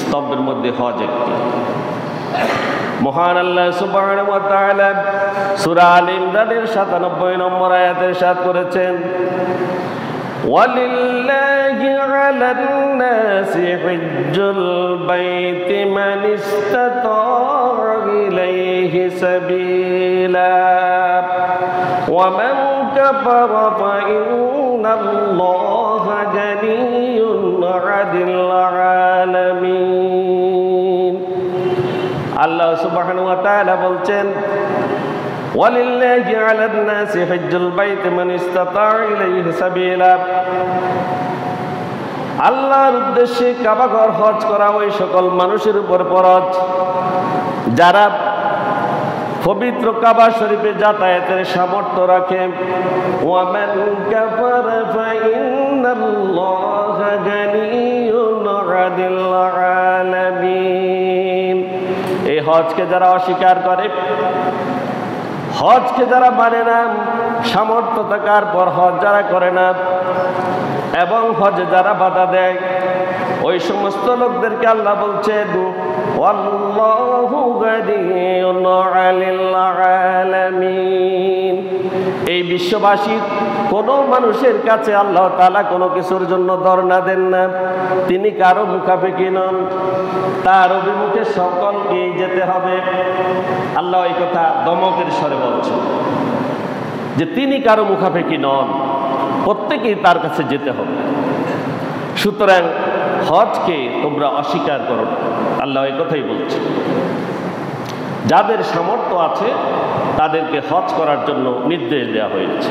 স্তম্ভের মধ্যে হজ একটি। মহান আল্লাহ সুবহানাহু ওয়া তাআলা সূরা আল ইমরানের 97 নম্বর আয়াতে ইরশাদ করেছেন, ওয়ালিল্লাহি আলান নাসি হিজ্জুল বাইতি মান ইসতাতা ইলাইহি সাবিলা ওয়া মান কাফারা ফা ইন্নাল্লাহা গানিয়্যুন আনিল আলামিন। আল্লাহ সুবহানাহু ওয়া তাআলা বলছেন, ওয়ালিল্লাহি আলান নাসি হিজ্জুল বাইতি মান ইসতাতা ইলাইহি সাবিলা। আল্লাহর উদ্দেশ্যে কাবা ঘর হজ করা ওই সকল মানুষের উপর ফরজ যারা পবিত্র কাবা শরীফে যাতায়াতের সামর্থ্য রাখে। ওয়া মান কাফারা ফা ইন্নাল্লাহা গানিয়্যুন আনিল আলামিন। এই হজকে যারা অস্বীকার করে, হজকে যারা মানে না, সামর্থ্য থাকার পর হজ যারা করে না এবং হজে যারা বাধা দেয়, ওই সমস্ত লোকদেরকে আল্লাহ বলছেন, ওয়াল্লাহু গানিয়্যুন আনিল আলামিন। এই বিশ্ববাসীর কোনো মানুষের কাছে আল্লাহ তাআলা কোনো কিছুর জন্য ধর্ণা দেন না। তিনি কারো মুখাপেক্ষী নন, তার অভিমুখে সকলকেই যেতে হবে। আল্লাহ এই কথা দমকের স্বরে বলছেন যে তিনি কারো মুখাপেক্ষী নন, প্রত্যেকেই তার কাছে যেতে হবে। সুতরাং হজকে তোমরা অস্বীকার করো না, আল্লাহ এই কথাই বলছে। যাদের সামর্থ্য আছে তাদেরকে হজ করার জন্য নির্দেশ দেওয়া হয়েছে।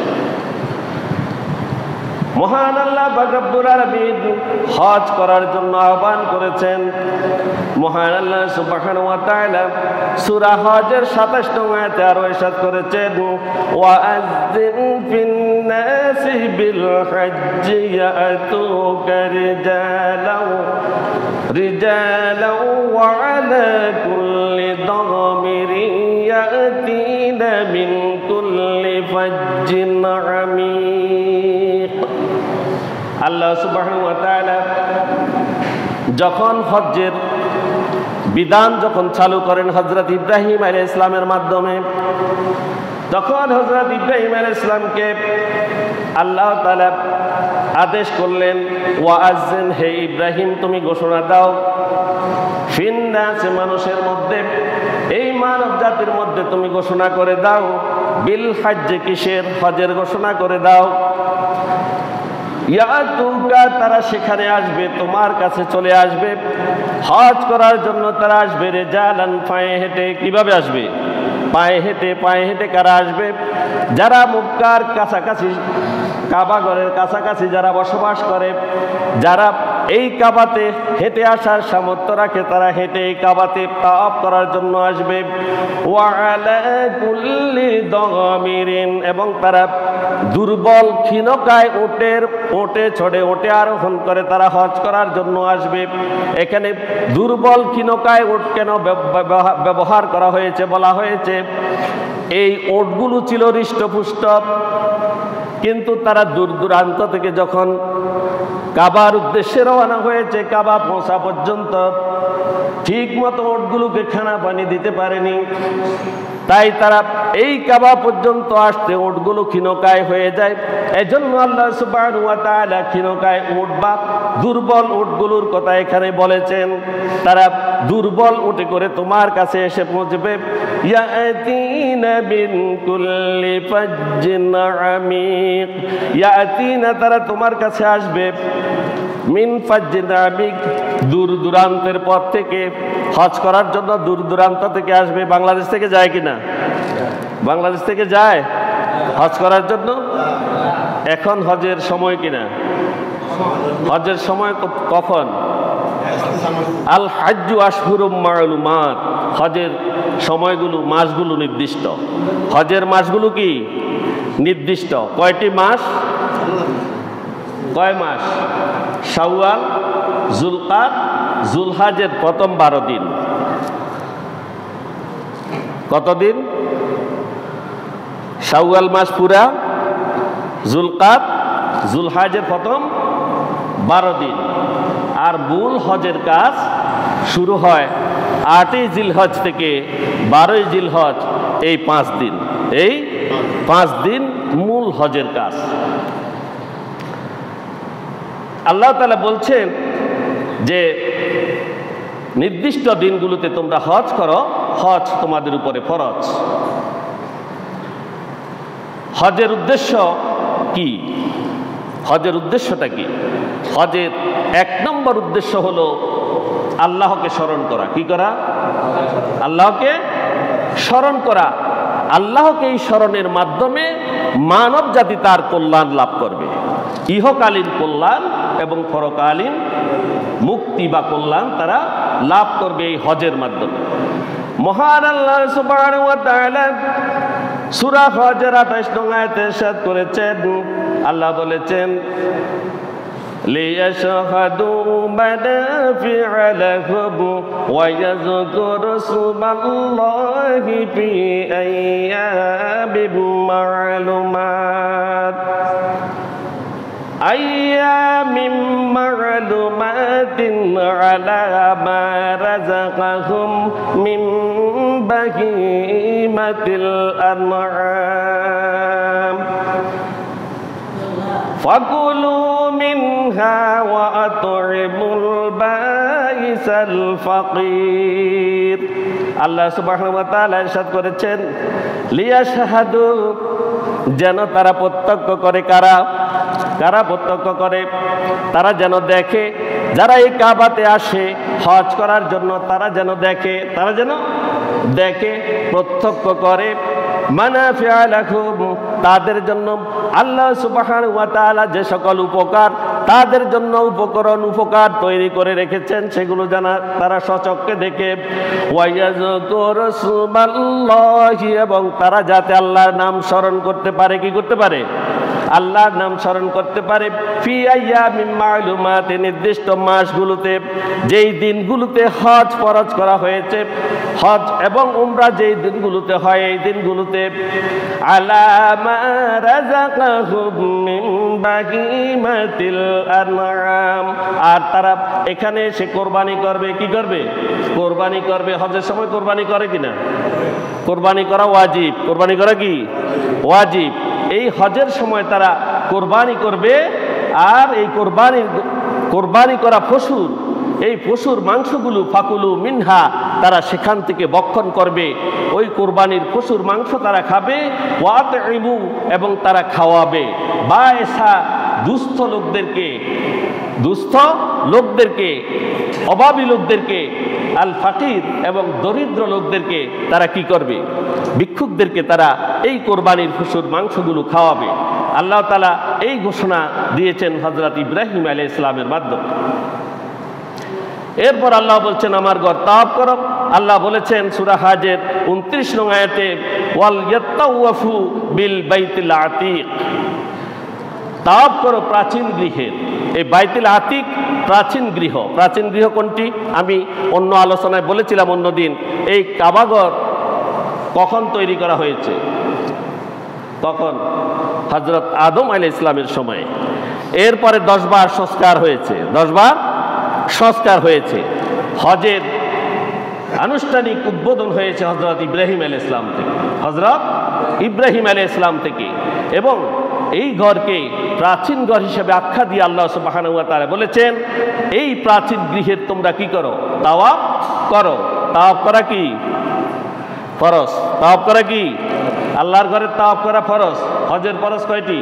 মহান আল্লাহ পাক রব্বুল আলামিন হজ করার জন্য আহ্বান করেছেন। মহান আল্লাহ সুবহানাহু ওয়া তাআলা সূরা হজের 27 নং আয়াতে আরো ইরশাদ করেছেন, ওয়াআযযিন ফিন নাসি বিল হজ্জি ইয়াতুকা রিজালাও ওয়া আলা কুল্লি দামিরিন ইয়াতিনা মিন কুল্লি ফাজ্জিন আমিক। আল্লাহ সুবহানাহু ওয়া তাআলা যখন হজ্জের বিধান যখন চালু করেন হযরত ইব্রাহিম আলাইহিস সালামের মাধ্যমে, তখন হযরত ইব্রাহিম আলাইহিস সালামকে আল্লাহ তাআলা আদেশ করলেন, ওয়াআযিন, হে ইব্রাহিম তুমি ঘোষণা দাও, ফিন নাস, মানুষের মধ্যে, এই মানব জাতির মধ্যে তুমি ঘোষণা করে দাও, বিল হজ্জ, কিসের? হজের ঘোষণা করে দাও। ইয়াতুকা, তারা সেখানে আসবে, তোমার কাছে চলে আসবে, হজ করার জন্য তারা আসবে, রিজালান, পায়ে হেঁটে। কিভাবে আসবে? পায়ে হেঁটে। পায়ে হেঁটে কারা আসবে? যারা মক্কার কাছাকাছি, কাবা ঘরের কাছাকাছি যারা বসবাস করে, যারা এই কাবাতে হেঁটে আসার সামর্থ্য রাখে, তারা হেঁটে এই কাবাতে তাওয়াফ করার জন্য আসবে। ওয়া আলা কুল্লি দামিরিন, এবং তারা দুর্বল ক্ষীণকায় ওটে চড়ে ওটে আরোহণ করে তারা হজ করার জন্য আসবে। এখানে দুর্বল ক্ষীণকায় ওট কেন ব্যবহার করা হয়েছে? বলা হয়েছে এই ওটগুলো ছিল হৃষ্টপুষ্ট, কিন্তু তারা দূর দূরান্ত থেকে যখন কাবার উদ্দেশ্যে রওনা হয়েছে, কাবা পৌঁছা পর্যন্ত ঠিক মতো ওটগুলোকে খানা পানি দিতে পারেনি। তাই তারা এই কাবা পর্যন্ত আসতে ওটগুলো ক্ষীণকায় হয়ে যায়। এজন্য আল্লাহ সুবহানাহু ওয়া তাআলা ক্ষীণকায় উট বা দুর্বল উটগুলোর কথা এখানে বলেছেন। তারা দুর্বল উটে করে তোমার কাছে এসে পৌঁছবে। ইয়াতিনা মিন কুল্লি ফাজ্জিন আমিক, ইয়াতিনা, তারা তোমার কাছে আসবে, মিন ফাজ্জিন আমিক, দূর দূরান্তের পথ থেকে, হজ করার জন্য দূর দূরান্ত থেকে আসবে। বাংলাদেশ থেকে যায় কিনা? বাংলাদেশ থেকে যায় হজ করার জন্য? এখন হজের সময় কিনা? হজের সময় কখন? আল হাজ্জু আশহুরুম মা'লুমাত, হজের সময়গুলো, মাসগুলো নির্দিষ্ট। হজের মাসগুলো কি নির্দিষ্ট? কয়টি মাস? কয় মাস? শাওয়াল, যুলকাদ, যুলহাজের প্রথম 12 দিন। কতদিন? শাওয়াল মাস পুরা, যুলকাদ, যুলহাজের প্রথম 12 দিন। আর মূল হজের কাজ শুরু হয় 8ই জিলহজ থেকে 12ই জিলহজ, এই 5 দিন, এই 5 দিন মূল হজের কাজ। আল্লাহ তাআলা বলছেন যে নির্দিষ্ট দিনগুলোতে তোমরা হজ করো, হজ তোমাদের উপরে ফরজ। হজের উদ্দেশ্য কি? হজের উদ্দেশ্যটা কি? হজের 1 নম্বর উদ্দেশ্য হলো আল্লাহকে স্মরণ করা। কি করা? আল্লাহকে স্মরণ করা। আল্লাহকে এই স্মরণের মাধ্যমে মানব জাতি তার কল্যাণ লাভ করবে, ইহকালীন কল্যাণ এবং পরকালীন মুক্তি বা কল্যাণ তারা লাভ করবে এই হজের মাধ্যমে। মহান আল্লাহ সুবহানাহু ওয়া তাআলা সূরা হজের 28 নং আয়াতে ইরশাদ করেছেন, আল্লাহ বলেছেন লিয়াশহাদু মানাফি'a লাহুম ওয়া ইয়াযকুরু ইসমাল্লাহি ফি আইয়ামিন মা'লুমাত আইয়ামিন মা'লুমাতিন আলা মা রাযাকাহুম মিন বাহিমাতিল আন'আম ফাকুলু মিনহা ওয়া আত'ইমুল বাইসাল ফাকির। আল্লাহ সুবহানাহু ওয়া তাআলা ইরশাদ করেছেন লিয়াশহাদু, যেন তারা প্রত্যক্ষ করে। কারা? কারা প্রত্যক্ষ করে? তারা যেন দেখে, যারা এই কাবাতে আসে হজ করার জন্য তারা যেন দেখে, তারা যেন দেখে, প্রত্যক্ষ করে। মানাফি'a লাহুম, তাদের জন্য আল্লাহ সুবহানাহু ওয়া তাআলা যে সকল উপকার তাদের জন্য উপকার তৈরি করে রেখেছেন সেগুলো জানা তারা স্বচক্ষে দেখে। ওয়া ইয়াযকুরু ইসমাল্লাহি, এবং তারা যাতে আল্লাহর নাম স্মরণ করতে পারে। কি করতে পারে? আল্লাহর নাম স্মরণ করতে পারে। ফি আইয়ামিন মা'লুমাত, নির্দিষ্ট মাসগুলোতে, যেই দিনগুলোতে হজ ফরজ করা হয়েছে, হজ এবং উমরা যেই দিনগুলোতে হয় এই দিনগুলোতে। আলা মা রাযাকাহুম মিন বাহিমাতিল আন'আম, আর তারা এখানে এসে কোরবানি করবে। কি করবে? কোরবানি করবে। হজের সময় কোরবানি করে কিনা? কোরবানি করা ওয়াজিব। কোরবানি করা কি? ওয়াজিব। এই হজের সময় তারা কোরবানি করবে, আর এই কোরবানি করা পশুর, এই পশুর মাংসগুলো ফাকুলু মিনহা, তারা সেখান থেকে ভক্ষণ করবে। ওই কোরবানির পশুর মাংস তারা খাবে। ওয়াতইমু, এবং তারা খাওয়াবে বায়সা, দুস্থ লোকদেরকে, অভাবী লোকদেরকে, আল ফাকির, এবং দরিদ্র লোকদেরকে তারা কি করবে? ভিক্ষুকদেরকে তারা এই কোরবানির পশুর মাংসগুলো খাওয়াবে। আল্লাহ তাআলা এই ঘোষণা দিয়েছেন হযরত ইব্রাহিম আলাইহিস সালামের মাধ্যমে। এরপর আল্লাহ বলছেন আমার ঘর তাওয়াফ করো। আল্লাহ বলেছেন সূরা হজের 29 নং আয়াতে ওয়াল ইয়াতাওয়াফু বিল বাইতিল আতিক, তাওয়াফ করো প্রাচীন গৃহের। এই বাইতুল আতিক প্রাচীন গৃহ। প্রাচীন গৃহ কোনটি? আমি অন্য আলোচনায় বলেছিলাম অন্যদিন। এই কাবাঘর কখন তৈরি করা হয়েছে? তখন হযরত আদম আলাইহিস সালামের সময়ে। এরপরে 10 বার সংস্কার হয়েছে, 10 বার সংস্কার হয়েছে। হজের আনুষ্ঠানিক উদ্বোধন হয়েছে হযরত ইব্রাহিম আলাইহিস সালাম থেকে, হযরত ইব্রাহিম আলাইহিস সালাম থেকে। এবং এই ঘরকে প্রাচীন ঘর হিসেবে আখ্যা দিয়ে আল্লাহ সুবহানাহু ওয়া তাআলা বলেছেন এই প্রাচীন গৃহের তোমরা কি করো? তাওয়াফ করো। তাওয়াফ করা কি? ফরজ। তাওয়াফ করা কি? আল্লাহর ঘরের তাওয়াফ করা ফরজ। হজের ফরজ কয়টি?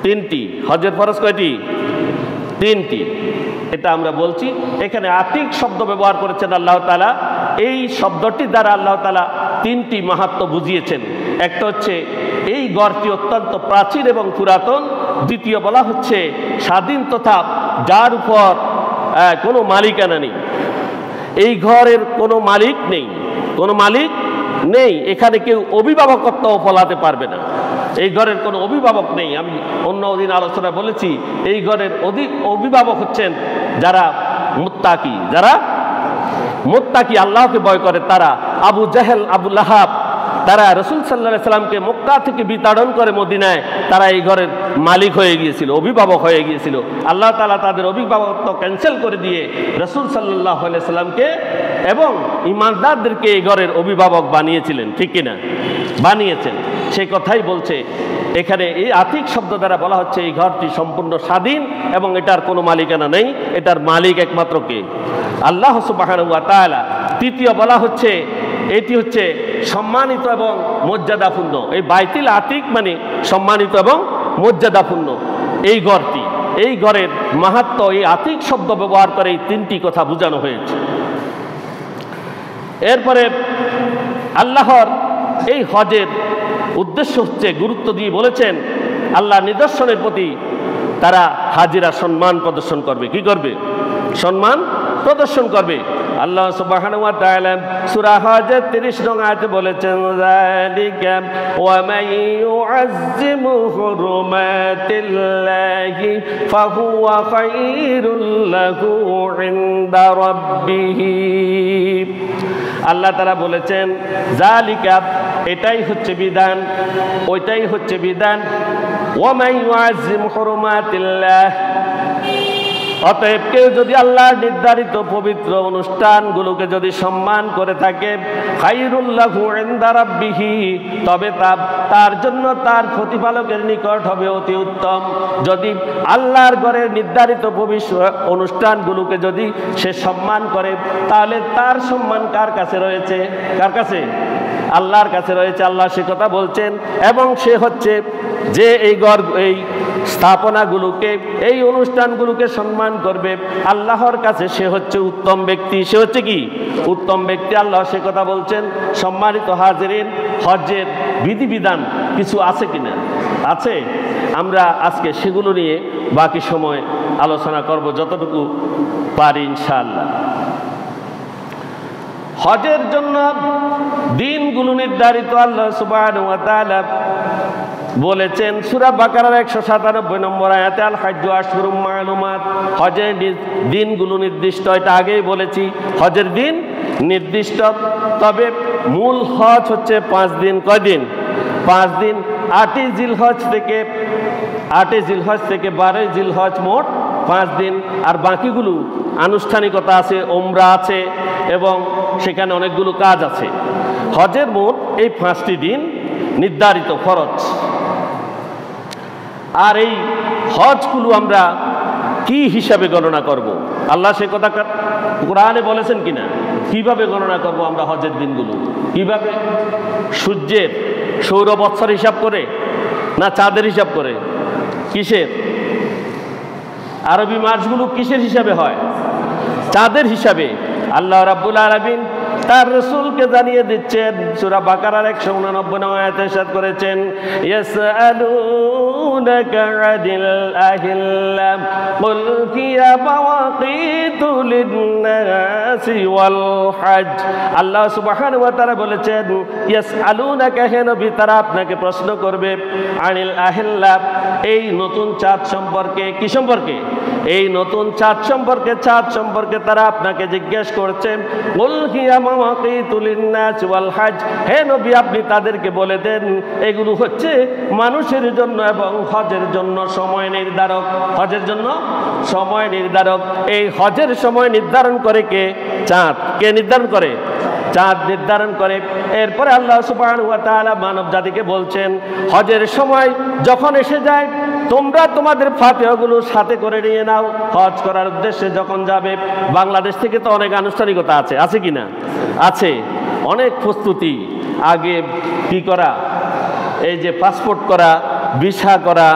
3টি। হজের ফরজ কয়টি? 3টি। এটা আমরা বলছি। এখানে আতিক শব্দ ব্যবহার করেছেন আল্লাহ তাআলা। এই শব্দটি দ্বারা আল্লাহ তাআলা 3টি মাহাত্ম্য বুঝিয়েছেন। একটা হচ্ছে এই ঘরটি অত্যন্ত প্রাচীন এবং পুরাতন। দ্বিতীয় বলা হচ্ছে স্বাধীন, তথা যার উপর কোনো মালিকানা নেই। এই ঘরের কোনো মালিক নেই, কোনো মালিক নেই। এখানে কেউ অভিভাবকত্ব ফলাতে পারবে না। এই ঘরের কোনো অভিভাবক নেই। আমি অন্য দিন আলোচনা বলেছি এই ঘরের অভিভাবক হচ্ছেন যারা মুত্তাকি, যারা মুত্তাকি আল্লাহকে ভয় করে তারা। আবু জাহেল, আবু লাহাব তারা রাসূল সাল্লাল্লাহু আলাইহি সাল্লামকে মক্কা থেকে বিতাড়ন করে মদিনায় তারা এই ঘরের মালিক হয়ে গিয়েছিল, অভিভাবক হয়ে গিয়েছিল। আল্লাহ তাআলা তাদের অভিভাবকত্ব ক্যান্সেল করে দিয়ে রাসূল সাল্লাল্লাহু আলাইহি সাল্লামকে এবং ঈমানদারদেরকে এই ঘরের অভিভাবক বানিয়েছিলেন, ঠিক কিনা? বানিয়েছেন, সেই কথাই বলছে এখানে। এই আতিক শব্দ দ্বারা বলা হচ্ছে এই ঘরটি সম্পূর্ণ স্বাধীন এবং এটার কোনো মালিকানা নেই, এটার মালিক একমাত্র কে? আল্লাহ সুবহানাহু ওয়া তাআলা। তৃতীয় বলা হচ্ছে এটি হচ্ছে সম্মানিত এবং মর্যাদাপূর্ণ। এই বাইতুল আতিক মানে সম্মানিত এবং মর্যাদাপূর্ণ এই ঘরটি। এই ঘরের মাহাত্ম্য এই আতিক শব্দ ব্যবহার করে এই তিনটি কথা বোঝানো হয়েছে। এরপরে আল্লাহর এই হজের উদ্দেশ্য হচ্ছে গুরুত্ব দিয়ে বলেছেন আল্লাহ নিদর্শনের প্রতি তারা হাজিরা সম্মান প্রদর্শন করবে। কি করবে? সম্মান প্রদর্শন করবে। আল্লাহ সুবহানাহু ওয়া তাআলা সূরা হজের 30 নং আয়াতে বলেছেন যালিকা ওয়া মান ইউআজ্জিমু হুরুমাতিল্লাহি ফাহুয়া খায়রুল লাহু ইনদা রাব্বিহ। আল্লাহ তাআলা বলেছেন যালিকা, এটাই হচ্ছে বিধান, ওইটাই হচ্ছে বিধান। ওয়া মান ইউআজ্জিম হুরুমাতিল্লাহ, অতএব কেউ যদি আল্লাহর নির্ধারিত পবিত্র অনুষ্ঠানগুলোকে যদি সম্মান করে থাকে, খায়রুল লাহু ইনদা রাব্বিহি, তবে তার জন্য তার প্রতিপালকের নিকট হবে অতি উত্তম। যদি আল্লাহর ঘরের নির্ধারিত পবিত্র অনুষ্ঠানগুলোকে যদি সে সম্মান করে, তাহলে তার সম্মান কার কাছে রয়েছে? কার কাছে? আল্লাহর কাছে রয়েছে। আল্লাহ সে কথা বলছেন। এবং সে হচ্ছে যে এই ঘর, এই স্থাপনাগুলোকে, এই অনুষ্ঠানগুলোকে সম্মান করবে, আল্লাহর কাছে সে হচ্ছে উত্তম ব্যক্তি। সে হচ্ছে কি? উত্তম ব্যক্তি। আল্লাহ সে কথা বলছেন। সম্মানিত হাজিরিন, হজ্জের বিধিবিধান কিছু আছে কিনা? আছে। আমরা আজকে সেগুলো নিয়ে বাকি সময় আলোচনা করব যতটুকু পারি ইনশাআল্লাহ। হজের জন্য দিনগুলো নির্ধারিত আল্লাহ সুবহানাহু ওয়া তাআলা বলেছেন সূরা বাকারার 197 নম্বর আয়াতে, আল হাজ্জু আশহুরুম মা'লুমাত, হজের দিনগুলো নির্দিষ্ট। এটা আগেই বলেছি, হজের দিন নির্দিষ্ট। তবে মূল হজ হচ্ছে 5 দিন। কয় দিন? 5 দিন। 8ই জিলহজ থেকে 12ই জিলহজ, মোট 5 দিন। আর বাকিগুলো আনুষ্ঠানিকতা আছে, ওমরা আছে এবং সেখানে অনেকগুলো কাজ আছে। হজের মোট এই 5টি দিন নির্ধারিত ফরজ। আর এই হজগুলো আমরা কি হিসাবে গণনা করব? আল্লাহ সে কথা কোরআনে বলেছেন কিনা? কিভাবে গণনা করব আমরা হজের দিনগুলো? কিভাবে? সূর্যের সৌর বৎসর হিসাব করে, না চাঁদের হিসাব করে? কিসের? আরবি মাসগুলো কিসের হিসাবে হয়? চাঁদের হিসাবে। আল্লাহ রাব্বুল আলামিন তার রাসূলকে জানিয়ে দিচ্ছেন, সূরা বাকারার 189 নং আয়াতে ইরশাদ করেছেন, ইয়াসআলুনাকা আনিল আহিল্লা কুল হিয়া মাওয়াকিতু লিন-নাসি ওয়াল হজ। আল্লাহ সুবহানাহু ওয়া তাআলা বলেছেন, ইয়াসআলুনাকা, হে নবী, তারা আপনাকে প্রশ্ন করবে, আনিল আহিল্লা, এই নতুন চাঁদ সম্পর্কে। কি সম্পর্কে? এই নতুন চাঁদ সম্পর্কে। চাঁদ সম্পর্কে তারা আপনাকে জিজ্ঞেস করছেন। কুল হিয়া মাওয়াকিতু লিন-নাসি ওয়াল হজ, হে নবী, আপনি তাদেরকে বলে দেন এগুলো হচ্ছে মানুষের জন্য এবং হজের জন্য সময় নির্ধারক। হজের জন্য সময় নির্ধারক। এই হজের সময় নির্ধারণ করে কে? চাঁদ। কে নির্ধারণ করে? চাঁদ নির্ধারণ করে। এরপরে আল্লাহ সুবহানাহু ওয়া তাআলা মানব জাতিকে বলছেন, হজের সময় যখন এসে যায়, তোমরা তোমাদের ফাতিহাগুলো সাথে করে নিয়ে নাও। হজ করার উদ্দেশ্যে যখন যাবে, বাংলাদেশ থেকে তো অনেক আনুষ্ঠানিকতা আছে, আছে কি না? আছে। অনেক প্রস্তুতি আগে কি করা, এই যে পাসপোর্ট করা, ভিসা করা,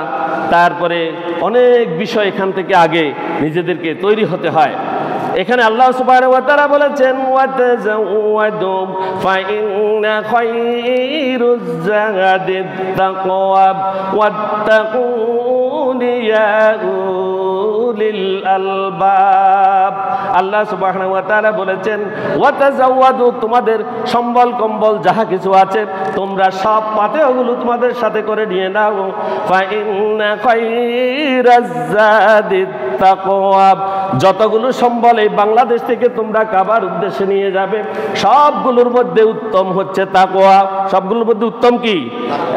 তারপরে অনেক বিষয় এখান থেকে আগে নিজেদেরকে তৈরি হতে হয়। এখানে আল্লাহ সুবহানাহু ওয়া তাআলা বলেছেন, ওয়াতাযাওয়াদু ফাইন্না খায়রুজ যাদিত তাকওয়া ওয়াত্তাকুন ইয়া উলিল আলবাব। আল্লাহ সুবহানাহু ওয়া তাআলা বলেছেন ওয়াতাজাওয়াদু, তোমাদের সম্বল কম্বল যাহা কিছু আছে তোমরা সব পাথেয়গুলো তোমাদের সাথে করে নিয়ে নাও। ফা ইন্না খায়রাজ যাদিত তাকওয়া, যতগুলো সম্বল এই বাংলাদেশ থেকে তোমরা কাবার উদ্দেশ্যে নিয়ে যাবে সবগুলোর মধ্যে উত্তম হচ্ছে তাকওয়া। সবগুলোর মধ্যে উত্তম কি?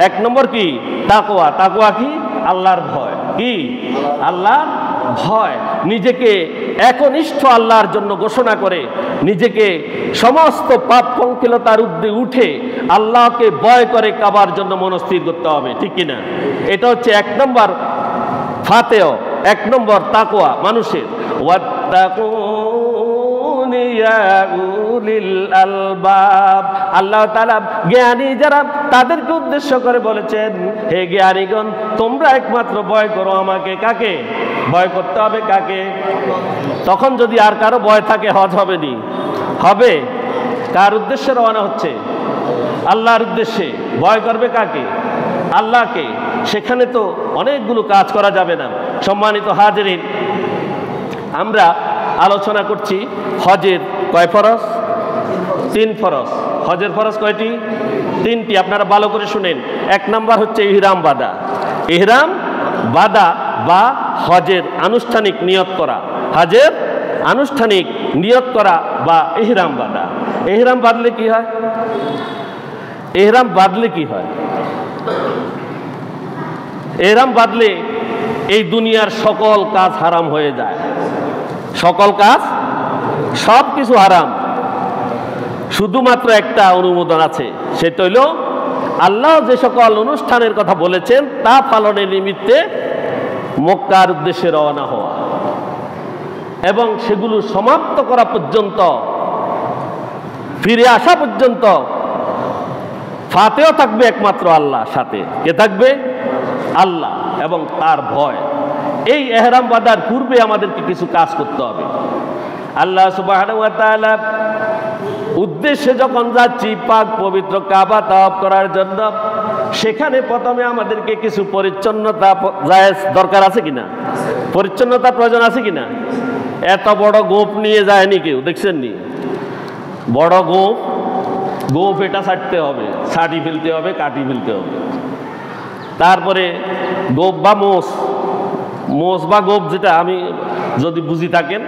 এক নম্বর কি? তাকওয়া। তাকওয়া কি? আল্লাহর ভয়। কি? আল্লাহর ভয়। নিজেকে একনিষ্ঠ আল্লাহর জন্য ঘোষণা করে নিজেকে সমস্ত পাপ পঙ্কিলতার ঊর্ধ্বে উঠে আল্লাহকে ভয় করে কাবার জন্য মনস্থির করতে হবে, ঠিক কিনা? এটা হচ্ছে এক নম্বর ফাতেহ, এক নম্বর তাকওয়া মানুষের। ওয়াত্তাকুনি ইয়া উলিল আলবাব, আল্লাহ তাআলা জ্ঞানী যারা তাদেরকে উদ্দেশ্য করে বলেছেন হে জ্ঞানীগণ তোমরা একমাত্র ভয় করো আমাকে। কাকে ভয় করতে হবে? কাকে? তখন যদি আর কারো ভয় থাকে হজ হবে নি? হবে। কার উদ্দেশ্যে রওনা হচ্ছে? আল্লাহর উদ্দেশ্যে। ভয় করবে কাকে? আল্লাহকে। সেখানে তো অনেকগুলো কাজ করা যাবে না। সম্মানিত হাজিরিন, আমরা আলোচনা করছি হজের কয় ফরজ? 3 ফরজ। হজের ফরজ কয়টি? 3টি। আপনারা ভালো করে শুনেন। এক নাম্বার হচ্ছে ইহরাম বাঁধা। ইহরাম বাঁধা বা হজের আনুষ্ঠানিক নিয়ত করা। হজের আনুষ্ঠানিক নিয়ত করা বা ইহরাম বাঁধা। ইহরাম বাঁধলে কি হয়? ইহরাম বাঁধলে কি হয়? ইহরাম বাঁধলে এই দুনিয়ার সকল কাজ হারাম হয়ে যায়। সকল কাজ, সব কিছু হারাম। শুধুমাত্র একটা অনুমোদন আছে, সেটা হইল আল্লাহ যে সকল অনুষ্ঠানের কথা বলেছেন তা পালনের নিমিত্তে মক্কার উদ্দেশ্যে রওনা হওয়া এবং সেগুলো সমাপ্ত করা পর্যন্ত, ফিরে আসা পর্যন্ত ফাতেও থাকবে একমাত্র আল্লাহর সাথে। কে থাকবে? আল্লাহ এবং তার ভয়। এই ইহরাম বাঁধার পূর্বে আমাদেরকে কিছু কাজ করতে হবে। আল্লাহ সুবহানাহু ওয়া তাআলা উদ্দেশ্যে যখন যাচ্ছি পাক পবিত্র কাবা তাওয়াফ করার জন্য, সেখানে প্রথমে আমাদেরকে কিছু পরিচ্ছন্নতা দরকার আছে কিনা? পরিচ্ছন্নতা প্রয়োজন আছে কিনা? এত বড় গোপ নিয়ে যায়নি কেউ, দেখছেন নি? বড় গোপ, গোপ এটা ছাড়তে হবে, ছাড়ি ফেলতে হবে, কাটি ফেলতে হবে। তারপরে গোপ বা মোষ, মোষ বা গোপ যেটা আমি যদি বুঝি থাকেন।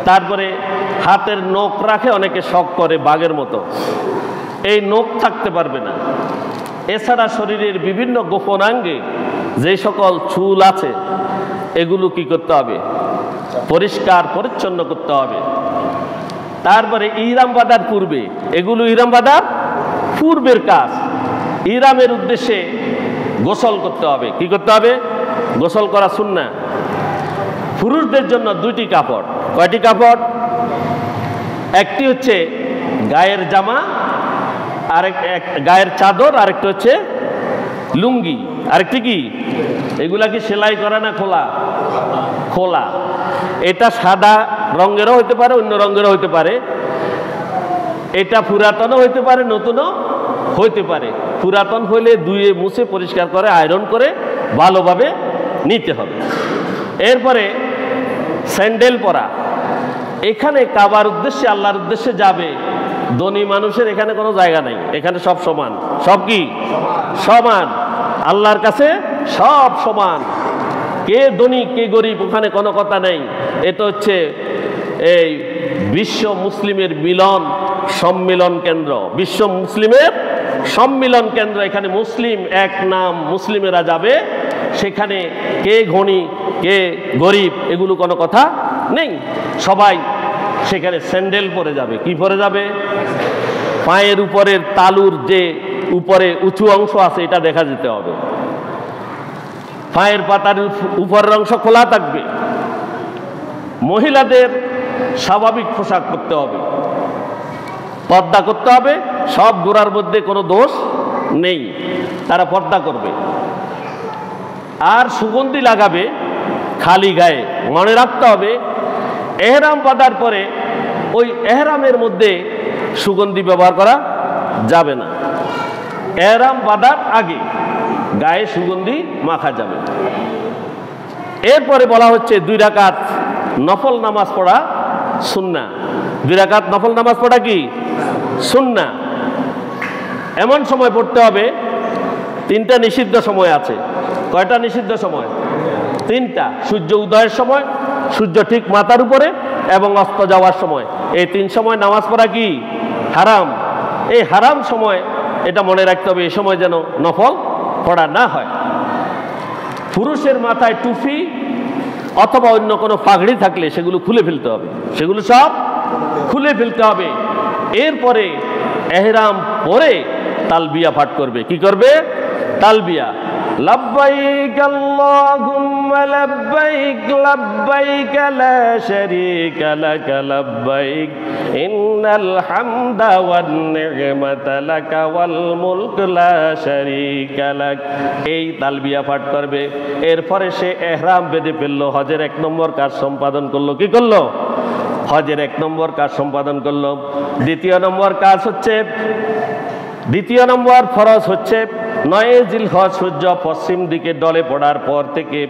তারপরে হাতের নখ রাখে, অনেকে শখ করে বাঘের মতো, এই নখ থাকতে পারবে না। এছাড়া শরীরের বিভিন্ন গোপনাঙ্গে যে সকল চুল আছে এগুলো কি করতে হবে? পরিষ্কার পরিচ্ছন্ন করতে হবে। তারপরে ইহরাম বাঁধার পূর্বে, এগুলো ইহরাম বাঁধার পূর্বের কাজ। ইহরামের উদ্দেশ্যে গোসল করতে হবে। কি করতে হবে? গোসল করা সুন্নাহ। পুরুষদের জন্য 2টি কাপড়। কয়টি কাপড়? একটি হচ্ছে গায়ের জামা, গায়ের চাদর, আরেকটি হচ্ছে লুঙ্গি। আরেকটি কি? এগুলা কি সেলাই করা না খোলা? খোলা। এটা সাদা রঙেরও হইতে পারে, অন্য রঙেরও হইতে পারে। এটা পুরাতনও হইতে পারে, নতুনও হইতে পারে। পুরাতন হইলে ধুয়ে মুছে পরিষ্কার করে আয়রন করে ভালোভাবে নিতে হবে। এরপরে স্যান্ডেল পরা। এখানে কাবার উদ্দেশ্যে, আল্লাহর উদ্দেশ্যে যাবে, ধনী মানুষের এখানে কোনো জায়গা নেই। এখানে সব সমান। সব কি? সমান। আল্লাহর কাছে সব সমান। কে ধনী কে গরিব ওখানে কোনো কথা নেই। এটা হচ্ছে এই বিশ্ব মুসলিমের মিলন সম্মিলন কেন্দ্র, বিশ্ব মুসলিমের সম্মিলন কেন্দ্র। এখানে মুসলিম এক নাম, মুসলিমেরা যাবে। সেখানে কে ধনী কে গরিব এগুলো কোনো কথা নেই। সবাই সেখানে স্যান্ডেল পরে যাবে। কি পরে যাবে? পায়ের উপরের তালুর যে উপরে উঁচু অংশ আছে এটা দেখা যেতে হবে। পায়ের পাতার উপরের অংশ খোলা থাকবে। মহিলাদের স্বাভাবিক পোশাক করতে হবে, পর্দা করতে হবে। সব গোড়ার মধ্যে কোনো দোষ নেই, তারা পর্দা করবে। আর সুগন্ধি লাগাবে খালি গায়ে। মনে রাখতে হবে এহরাম বাঁধার পরে ওই এহরামের মধ্যে সুগন্ধি ব্যবহার করা যাবে না। এহরাম বাঁধার আগে গায়ে সুগন্ধি মাখা যাবে। এরপরে বলা হচ্ছে 2 রাকাত নফল নামাজ পড়া সুন্নাহ। 2 রাকাত নফল নামাজ পড়া কি সুন্নাহ। এমন সময় পড়তে হবে, 3টা নিষিদ্ধ সময় আছে। কয়টা নিষিদ্ধ সময়? 3টা। সূর্য উদয়ের সময়, সূর্য ঠিক মাথার উপরে, এবং অস্ত যাওয়ার সময়। এই 3 সময় নামাজ পড়া কি হারাম। এই হারাম সময় এটা মনে রাখতে হবে, এই সময় যেন নফল পড়া না হয়। পুরুষের মাথায় টুপি অথবা অন্য কোনো পাগড়ি থাকলে সেগুলো খুলে ফেলতে হবে, সেগুলো সব খুলে ফেলতে হবে। এরপরে এহরাম পরে তালবিয়া পাঠ করবে। কি করবে? তালবিয়া। লব্বাইক আল্লাহুম্মা লব্বাইক লব্বাইক লা শারীকা লাক লব্বাইক ইন্নাল হামদা ওয়ান নি'মাতা লাক ওয়াল মুলক লা শারীকা লাক। এই তালবিয়া পাঠ করবে। এরপরে সে এহরাম বেঁধে ফেললো, হজের 1 নম্বর কাজ সম্পাদন করলো। কি করলো? হজের 1 নম্বর কাজ সম্পাদন করলো। দ্বিতীয় নম্বর ফরজ হচ্ছে 9 জিলহজ সূর্য পশ্চিম দিকে ডলে পড়ার পর থেকে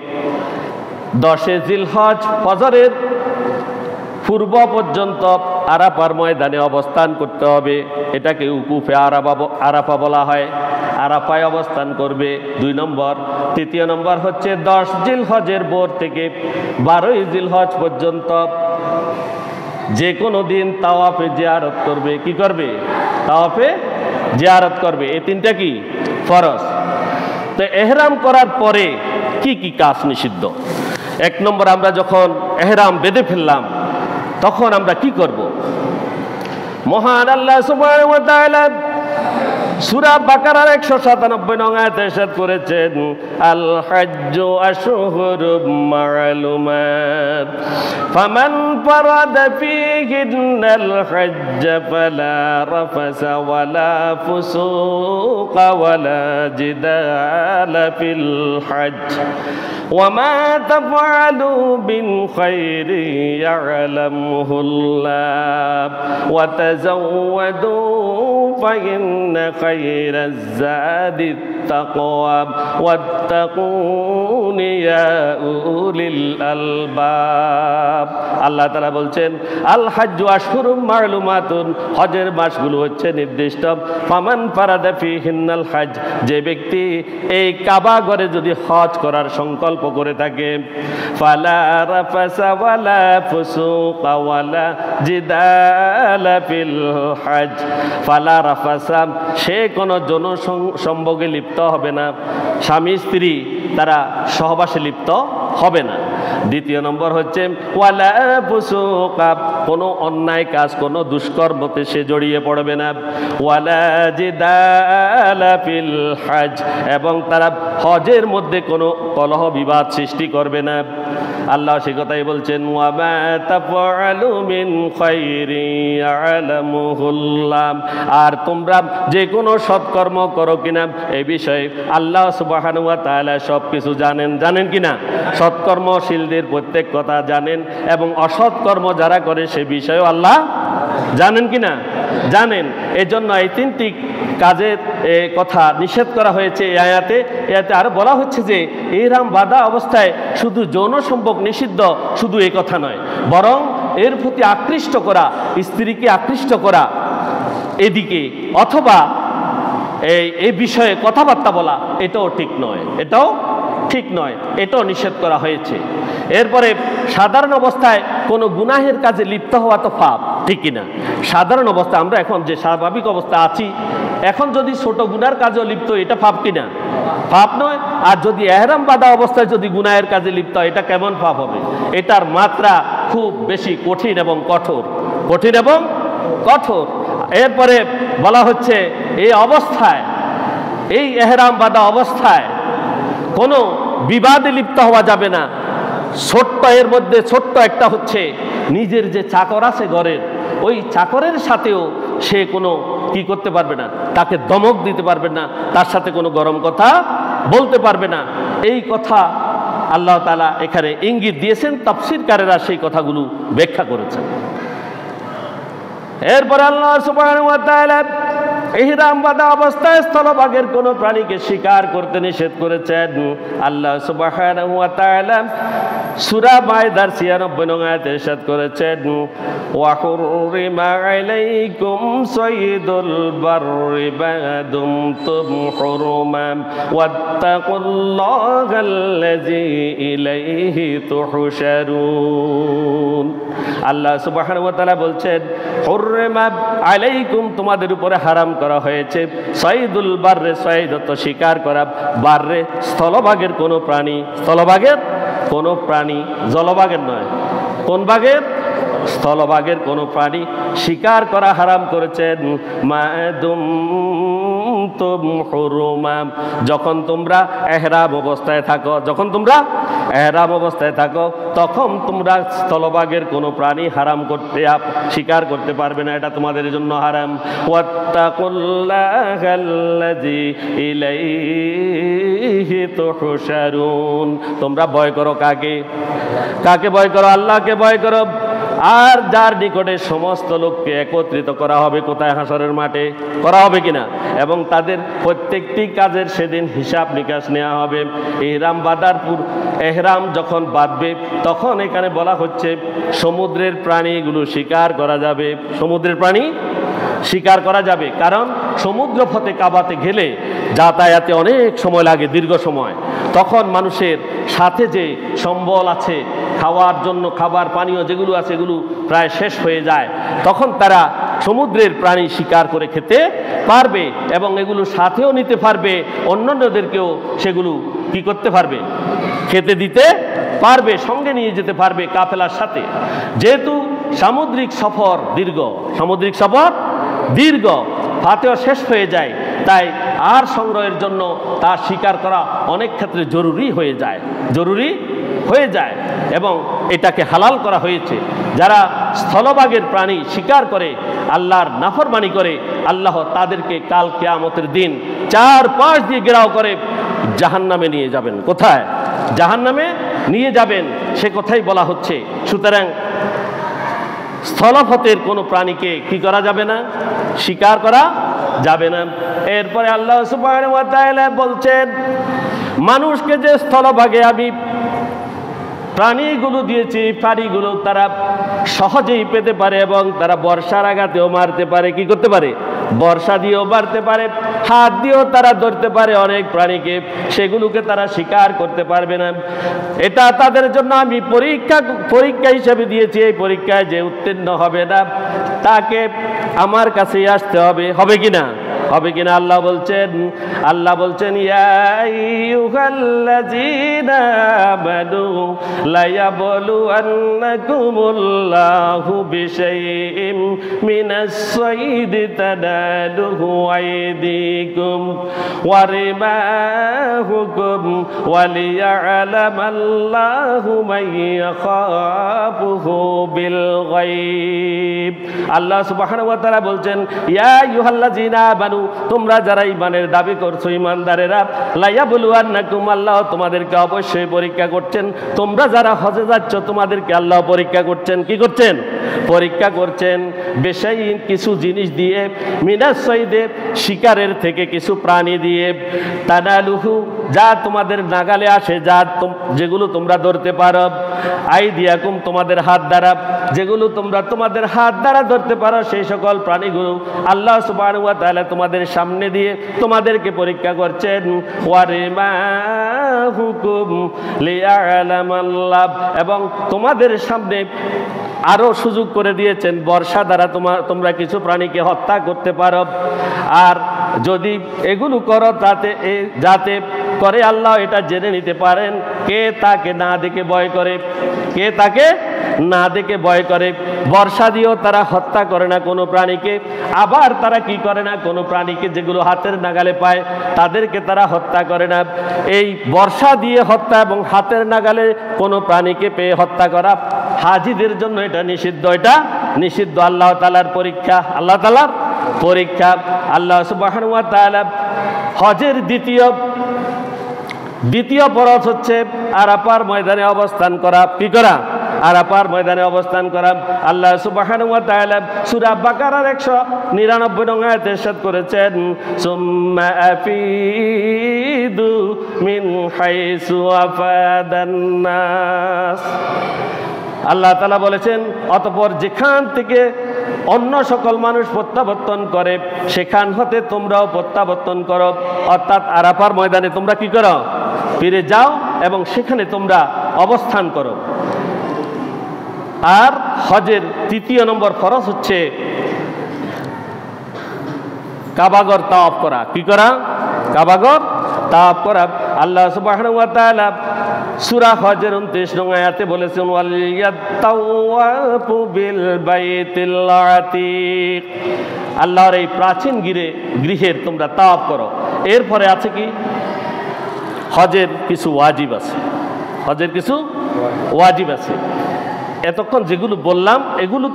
10 জিলহজ ফজরের পূর্ব পর্যন্ত আরাফার ময়দানে অবস্থান করতে হবে। এটাকে উকুফে আরাফা বলা হয়। আরাফায় অবস্থান করবে 2 নম্বর। তৃতীয় নম্বর হচ্ছে 10 জিলহজের ভোর থেকে 12 জিলহজ পর্যন্ত যে কোনো দিন তাওয়াফে জিয়ারত করবে। কি করবে? তাওয়াফে জিয়ারত করবে। এই 3টা কি ফরজ। তো এহরাম করার পরে কি কি কাজ নিষিদ্ধ? 1 নম্বর, আমরা যখন এহরাম বেঁধে ফেললাম তখন আমরা কি করব? মহান আল্লাহ সুবহানাহু ওয়া তাআলা সূরা বাকারার 197 নং আয়াতে ইরশাদ করেছেন, আল হাজ্জু আশহুরুম মা'লুমাত ফামান ফারাদা ফীহিন্নাল হাজ্জ ফালা রাফাসা ওয়ালা ফুসুকা ওয়ালা জিদালা ফিল হজ্জ ওয়ামা তাফআলু মিন খাইরি ইয়া'লামুহুল্লাহ ওয়া তাযাওয়াদু ফাইন্না খাইরাজ যাদি তাকওয়া ওয়াত্তাকুনি ইয়া উলিল আলবাব। আল্লাহ তাআলা বলছেন, আল হাজ্জু আশহুরুম মা'লুমাতুন, হজের মাসগুলো হচ্ছে নির্দিষ্ট। ফামান ফারাদা ফীহিন্নাল হজ, যে ব্যক্তি এই কাবা ঘরে যদি হজ করার সংকল্প করে থাকে, ফালা রাফাসা ওয়ালা ফুসুকা ওয়ালা জিদালা ফিল হজ, ফালা রাফাসা, সে কোনো যৌন সম্ভোগে লিপ্ত হবে না, স্বামী স্ত্রী তারা সহবাসে লিপ্ত হবে না। দ্বিতীয় নম্বর হচ্ছে ওয়ালা ফুসুকা, কোনো অন্যায় কাজ, কোনো দুষ্কর্মতে সে জড়িয়ে পড়বে না। ওয়ালা জিদালা ফিল হজ, এবং তারা হজের মধ্যে কোনো কলহ বিবাদ সৃষ্টি করবে না। আল্লাহ সে কথাই বলছেন, ওয়ামা তাফআলু মিন খাইরি ইয়া'লামুহুল্লাহ, আর তোমরা যে কোনো সৎকর্ম করো কিনা এই বিষয়ে আল্লাহ সুবহানাহু ওয়া তাআলা সব কিছু জানেন। জানেন কিনা? সৎকর্মশীলদের প্রত্যেক কথা জানেন, এবং অসৎকর্ম যারা করে সে বিষয়েও আল্লাহ জানেন কিনা? জানেন। এজন্য এই 3টি কাজের কথা নিষেধ করা হয়েছে এই আয়াতে। এতে আরো বলা হচ্ছে যে এহরাম বাঁধা অবস্থায় শুধু যৌন সম্পর্ক নিষিদ্ধ, শুধু এই কথা নয়, বরং এর প্রতি আকৃষ্ট করা, স্ত্রীকে আকৃষ্ট করা এদিকে, অথবা এই বিষয়ে কথাবার্তা বলা, এটাও ঠিক নয়, এটাও ঠিক নয়, এটাও নিষেধ করা হয়েছে। এরপরে সাধারণ অবস্থায় কোনো গুনাহের কাজে লিপ্ত হওয়া তো পাপ, ঠিক কিনা? সাধারণ অবস্থা আমরা এখন যে স্বাভাবিক অবস্থা আছি, এখন যদি ছোট গুনার কাজেও লিপ্ত, এটা পাপ কিনা? পাপ নয়। আর যদি এহরাম বাঁধা অবস্থায় যদি গুনাহের কাজে লিপ্ত হয়, এটা কেমন পাপ হবে? এটার মাত্রা খুব বেশি কঠিন এবং কঠোর, কঠিন এবং কঠোর। এরপরে বলা হচ্ছে এই অবস্থায়, এই এহরাম বাঁধা অবস্থায় কোনো বিবাদে লিপ্ত হওয়া যাবে না। ছোট্ট এর মধ্যে ছোট্ট একটা হচ্ছে, নিজের যে চাকর আছে ঘরের, ওই চাকরের সাথেও সে কোনো কি করতে পারবে না, তাকে দমক দিতে পারবে না, তার সাথে কোনো গরম কথা বলতে পারবে না। এই কথা আল্লাহ তাআলা এখানে ইঙ্গিত দিয়েছেন, তাফসীরকারেরা সেই কথাগুলো ব্যাখ্যা করেছেন। এরপরে আল্লাহ সুবহানাহু ওয়া তাআলা ইহরাম বাঁধা অবস্থায় স্থলভাগের কোনো প্রাণীকে শিকার করতে নিষেধ করেছেন আল্লাহ সুবহানাহু ওয়া তাআলা সূরা মায়দার ৯৬ নং আয়াতে ইরশাদ করেছেন ওয়া হুররিমা আলাইকুম সাইয়্যিদুল বাররি মা দুমতুম হুরুমান ওয়াত্তাকুল্লাহাল্লাযী ইলাইহি তুহশারুন। আল্লাহ সুবহানাহু ওয়া তাআলা বলছেন হুররিমা আলাইকুম তোমাদের উপরে হারাম করা হয়েছে সাইদুল বাররে সাইদত শিকার করা বাররে স্থলভাগের কোনো প্রাণী স্থলভাগের কোনো প্রাণী জলভাগের নয় কোন ভাগের স্থলভাগের কোনো প্রাণী শিকার করা হারাম করেছেন মাদুম তুম হুরুমাম যখন তোমরা ইহরাম অবস্থায় থাকো যখন তোমরা ইহরাম অবস্থায় থাকো তখন তোমরা স্থলভাগের কোনো প্রাণী হারাম করতে শিকার করতে পারবে না এটা তোমাদের জন্য হারাম ওয়াত্তাকুল্লাহাল্লাযী ইলাইহি তুহশারুন তোমরা ভয় করো কাকে কাকে ভয় করো আল্লাহকে ভয় করো আর যার নিকটে সমস্ত লোককে একত্রিত করা হবে কোথায় হাসরের মাঠে করা হবে কিনা এবং তাদের প্রত্যেকটি কাজের সেদিন হিসাব নিকাশ নেওয়া হবে ইহরাম বাঁধার ইহরাম যখন বাঁধবে তখন এখানে বলা হচ্ছে সমুদ্রের প্রাণীগুলো শিকার করা যাবে সমুদ্রের প্রাণী শিকার করা যাবে কারণ সমুদ্র পথে কাবাতে গেলে যাতায়াতে অনেক সময় লাগে দীর্ঘ সময় তখন মানুষের সাথে যে সম্বল আছে খাওয়ার জন্য খাবার পানীয় যেগুলো আছে এগুলো প্রায় শেষ হয়ে যায় তখন তারা সমুদ্রের প্রাণী শিকার করে খেতে পারবে এবং এগুলো সাথেও নিতে পারবে অন্যান্যদেরকেও সেগুলো কি করতে পারবে খেতে দিতে পারবে সঙ্গে নিয়ে যেতে পারবে কাফেলার সাথে যেহেতু সামুদ্রিক সফর দীর্ঘ হাতেও শেষ হয়ে যায় তাই আর সংগ্রহের জন্য তার শিকার করা অনেক ক্ষেত্রে জরুরি হয়ে যায় এবং এটাকে হালাল করা হয়েছে যারা স্থলভাগের প্রাণী শিকার করে আল্লাহর নাফরমানি করে আল্লাহ তাদেরকে কাল কিয়ামতের দিন ৪-৫ দিয়ে ঘেরাও করে জাহান্নামে নিয়ে যাবেন কোথায় জাহান্নামে নিয়ে যাবেন সে কথাই বলা হচ্ছে সুতরাং স্থলপথের কোনো প্রাণীকে কি করা যাবে না শিকার করা যাবে না এরপরে আল্লাহ সুবহানাহু ওয়া তাআলা বলছেন মানুষকে যে স্থলভাগে আমি প্রাণীগুলো দিয়েছি প্রাণীগুলো তারা সহজেই পেতে পারে এবং তারা বর্ষার আঘাতেও মারতে পারে কি করতে পারে বর্ষা দিয়েও মারতে পারে হাত দিয়েও তারা ধরতে পারে অনেক প্রাণীকে সেগুলোকে তারা শিকার করতে পারবে না এটা তাদের জন্য আমি পরীক্ষা হিসেবে দিয়েছি এই পরীক্ষায় যে উত্তীর্ণ হবে না তাকে আমার কাছেই আসতে হবে কিনা আল্লাহ বলছেন ইয়া আইয়ুহাল্লাযীনা আমানু লা ইয়াবলুওয়ান্নাকুমুল্লাহু বিশাইইম মিনাস সাইদি তানালুহু আইদিকুম ওয়া রিমাহুকুম ওয়া লিয়া'লামাল্লাহু মান ইয়াখাফুহু বিল গায়ব আল্লাহ সুবহানাহু ওয়া তাআলা বলছেন ইয়া আইয়ুহাল্লাযীনা আমানু তোমরা যারা ঈমানের দাবি করছো ঈমানদারেরা লা ইয়াবলুওয়ান্নাকুম আল্লাহ তোমাদেরকে অবশ্যই পরীক্ষা করছেন তোমরা যারা হজে যাচ্ছ তোমাদেরকে আল্লাহ পরীক্ষা করছেন কি করছেন পরীক্ষা করছেন বেশাইইন কিছু জিনিস দিয়ে মিনাস সাইদে শিকারের থেকে কিছু প্রাণী দিয়ে তানালুহু যা তোমাদের নাগালে আসে যেগুলো তোমরা ধরতে পারো আইদিয়াকুম তোমাদের হাত দ্বারা যেগুলো তোমাদের হাত দ্বারা ধরতে পারো সেই সকল প্রাণীগুলো আল্লাহ সুবহানাহু ওয়া তাআলা তোমাদের সামনে দিয়ে তোমাদেরকে পরীক্ষা করছেন ওয়া রিমাহুকুম লিয়া'লামাল্লাহ এবং তোমাদের সামনে আরো সুযোগ করে দিয়েছেন বর্ষা দ্বারা তোমরা কিছু প্রাণীকে হত্যা করতে পারো আর যদি এগুলো করো যাতে করে আল্লাহ এটা জেনে নিতে পারেন কে তাকে না দেখে ভয় করে বর্ষা দিয়েও তারা হত্যা করে না কোনো প্রাণীকে আবার তারা কি করে না কোনো প্রাণীকে যেগুলো হাতের নাগালে পায় তাদেরকে তারা হত্যা করে না এই বর্ষা দিয়ে হত্যা এবং হাতের নাগালে কোনো প্রাণীকে পেয়ে হত্যা করা হাজিদের জন্য এটা নিষিদ্ধ আল্লাহ তাআলার পরীক্ষা আল্লাহ সুবহানাহু ওয়া তাআলা হজের দ্বিতীয় ফরজ হচ্ছে আরাফার ময়দানে অবস্থান করা কি করা আরাফার ময়দানে অবস্থান করা। আল্লাহ সুবহানাহু ওয়া তাআলা সূরা বাকারার 199 নং আয়াতে ইরশাদ করেছেন, সুম্মা আফিদু মিন হাইসু আফাদান নাস। আল্লাহ তাআলা বলেছেন, অতঃপর যেখান থেকে অন্য সকল মানুষ প্রত্যাবর্তন করে সেখান হতে তোমরাও প্রত্যাবর্তন করো। অর্থাৎ আরাফার ময়দানে তোমরা কি করো? ফিরে যাও এবং সেখানে তোমরা অবস্থান করো। আর হজের 3 নম্বর ফরজ হচ্ছে কাবাগর তাওয়াফ করা। কি করা? কাবাগর তাওয়াফ করা। আল্লাহ সুবহানাহু ওয়া তাআলা সূরা হজের 29 নং আয়াতে বলেছেন, ওয়ালিয়াতাওয়াফু বিল বাইতিল আতীক। আল্লাহর এই প্রাচীন গৃহের তোমরা তাওয়াফ করো। এরপরে আছে কি? হজের কিছু ওয়াজিব আছে। হজের কিছু ওয়াজিব আছে। এতক্ষণ যেগুলো বললাম এগুলো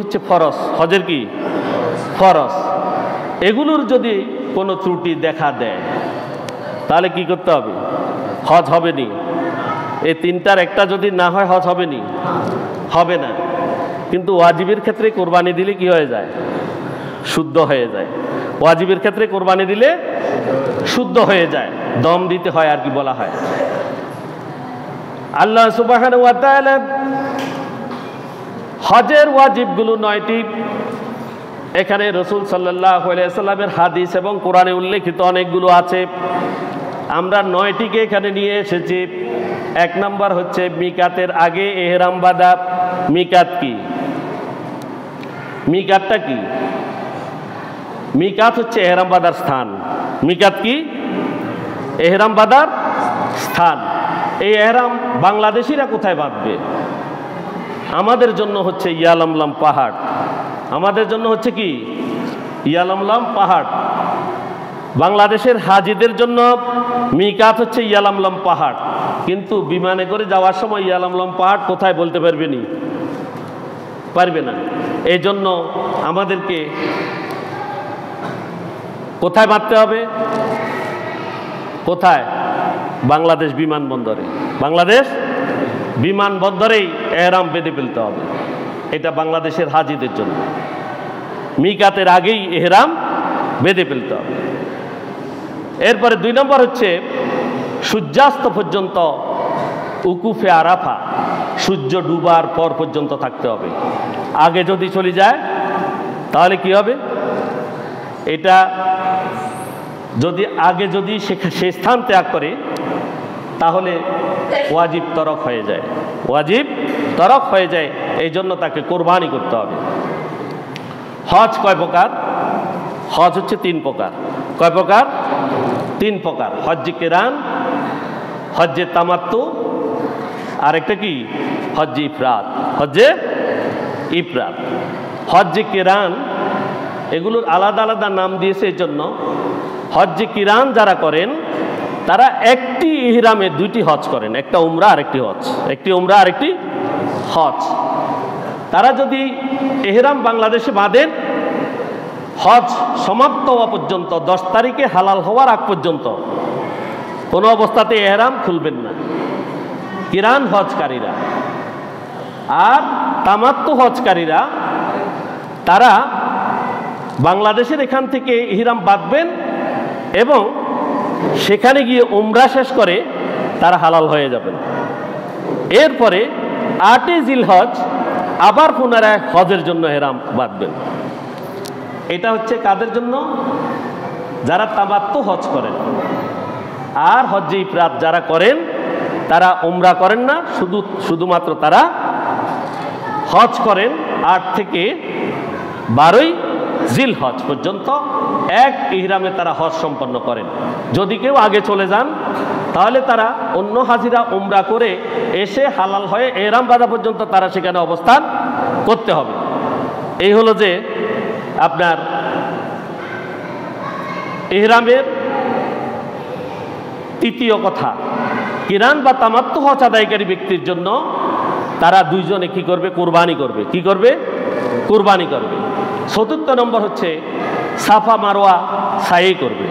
হচ্ছে ফরজ। হজের কি? ফরজ। এগুলোর যদি কোনো ত্রুটি দেখা দেয় তাহলে কি করতে হবে? হজ হবে নি। এই 3টার একটা যদি না হয় হজ হবে নি? হবে না। কিন্তু ওয়াজিবের ক্ষেত্রে কোরবানি দিলে কি হয়ে যায়? শুদ্ধ হয়ে যায়। ওয়াজিবের ক্ষেত্রে কোরবানি দিলে শুদ্ধ হয়ে যায়, দম দিতে হয় আর কি বলা হয়। আল্লাহ সুবহানাহু ওয়া তাআলা হজের ওয়াজিবগুলো 9টি। এখানে রাসূল সাল্লাল্লাহু আলাইহি ওয়াসাল্লামের হাদিস এবং কোরআনে উল্লেখিত অনেকগুলো আছে। আমরা 9টিকে এখানে নিয়ে এসেছি। 1 নম্বর হচ্ছে মিকাতের আগে ইহরাম বাঁধা। মিকাত কি? মিকাতটা কি? মিকাত হচ্ছে ইহরাম বাঁধার স্থান। মিকাত কি? ইহরাম বাঁধার স্থান। এই ইহরাম বাংলাদেশিরা কোথায় বাঁধবে? আমাদের জন্য হচ্ছে ইয়ালামলাম পাহাড়। আমাদের জন্য হচ্ছে কি? ইয়ালামলাম পাহাড়। বাংলাদেশের হাজিদের জন্য মিকাত হচ্ছে ইয়ালামলাম পাহাড়। কিন্তু বিমানে করে যাওয়ার সময় ইয়ালামলাম পাহাড় কোথায় বলতে পারবে নি? পারবে না। এই জন্য আমাদেরকে কোথায় বাঁধতে হবে? কোথায়? বাংলাদেশ বিমানবন্দরে। বাংলাদেশ বিমানবন্দরেই ইহরাম বেঁধে ফেলতে হবে। এটা বাংলাদেশের হাজিদের জন্য। মিকাতের আগেই ইহরাম বেঁধে ফেলতে হবে। এরপরে 2 নম্বর হচ্ছে সূর্যাস্ত পর্যন্ত উকুফে আরাফা, সূর্য ডুবার পর পর্যন্ত থাকতে হবে। আগে যদি চলে যায় তাহলে কি হবে? এটা যদি সে স্থান ত্যাগ করে তাহলে ওয়াজিব তরক হয়ে যায়। ওয়াজিব তরক হয়ে যায়। এই জন্য তাকে কোরবানি করতে হবে। হজ কয় প্রকার? হজ হচ্ছে 3 প্রকার। কয় প্রকার? 3 প্রকার। হজ্জে কিরান, হজ্জে তামাত্তু, আর একটা কি? হজ্জে ইফরাদ। হজ্জে ইফরাদ। হজ্জে কিরান এগুলোর আলাদা আলাদা নাম দিয়েছে এই জন্য। হজ্জে কিরান যারা করেন তারা একটি ইহরামে 2টি হজ করেন। একটা উমরা আর একটি হজ। একটি উমরা আর একটি হজ। তারা যদি ইহরাম বাংলাদেশে বাঁধেন, হজ সমাপ্ত হওয়া পর্যন্ত 10 তারিখে হালাল হওয়ার আগ পর্যন্ত কোনো অবস্থাতে ইহরাম খুলবেন না কিরান হজকারীরা। আর তামাত্তু হজকারীরা তারা বাংলাদেশের এখান থেকে ইহরাম বাঁধবেন এবং সেখানে গিয়ে উমরা শেষ করে তারা হালাল হয়ে যাবেন। এরপরে 8 জিলহজ আবার পুনরায় হজের জন্য ইহরাম বাঁধবেন। এটা হচ্ছে কাদের জন্য? যারা তামাত্তু হজ করেন। আর হজ্জে ইফরাদ যারা করেন তারা উমরা করেন না, শুধুমাত্র তারা হজ করেন। 8 থেকে 12 জিলহজ পর্যন্ত এক ইহরামে তারা হজ সম্পন্ন করেন। যদি কেউ আগে চলে যান তাহলে তারা অন্য হাজিরা উমরা করে এসে হালাল হয়ে ইহরাম বাঁধা পর্যন্ত তারা সেখানে অবস্থান করতে হবে। এই হলো যে আপনার ইহরামের 3য় কথা। কিরান বা তামাত্তু হজ আদায়কারী ব্যক্তির জন্য তারা 2 জনে কি করবে? কোরবানি করবে। কি করবে? কোরবানি করবে। 4র্থ নম্বর হচ্ছে সাফা মারওয়া সাই করবে।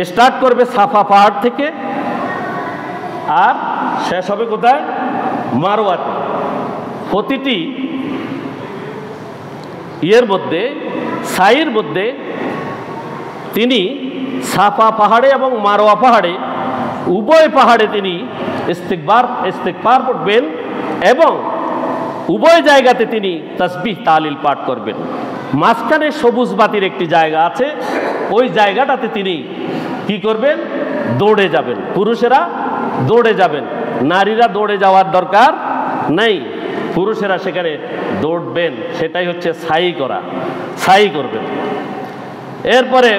স্টার্ট করবে সাফা পাহাড় থেকে আর শেষ হবে কোথায়? মারওয়াতে। প্রতিটি ইয়ের মধ্যে, সাইয়ের মধ্যে তিনি সাফা পাহাড়ে এবং মারওয়া পাহাড়ে, উভয় পাহাড়ে তিনি ইস্তিগফার পড়বেন এবং উভয় জায়গাতে তিনি তাসবিহ তাহলিল পাঠ করবেন। মাঝখানে সবুজ বাতির একটি জায়গা আছে, ওই জায়গাটাতে তিনি কি করবেন? দৌড়ে যাবেন। পুরুষেরা দৌড়ে যাবেন, নারীরা দৌড়ে যাওয়ার দরকার নেই, পুরুষেরা সেখানে দৌড়বেন। সেটাই হচ্ছে সাই করা, সাই করবেন। এরপরে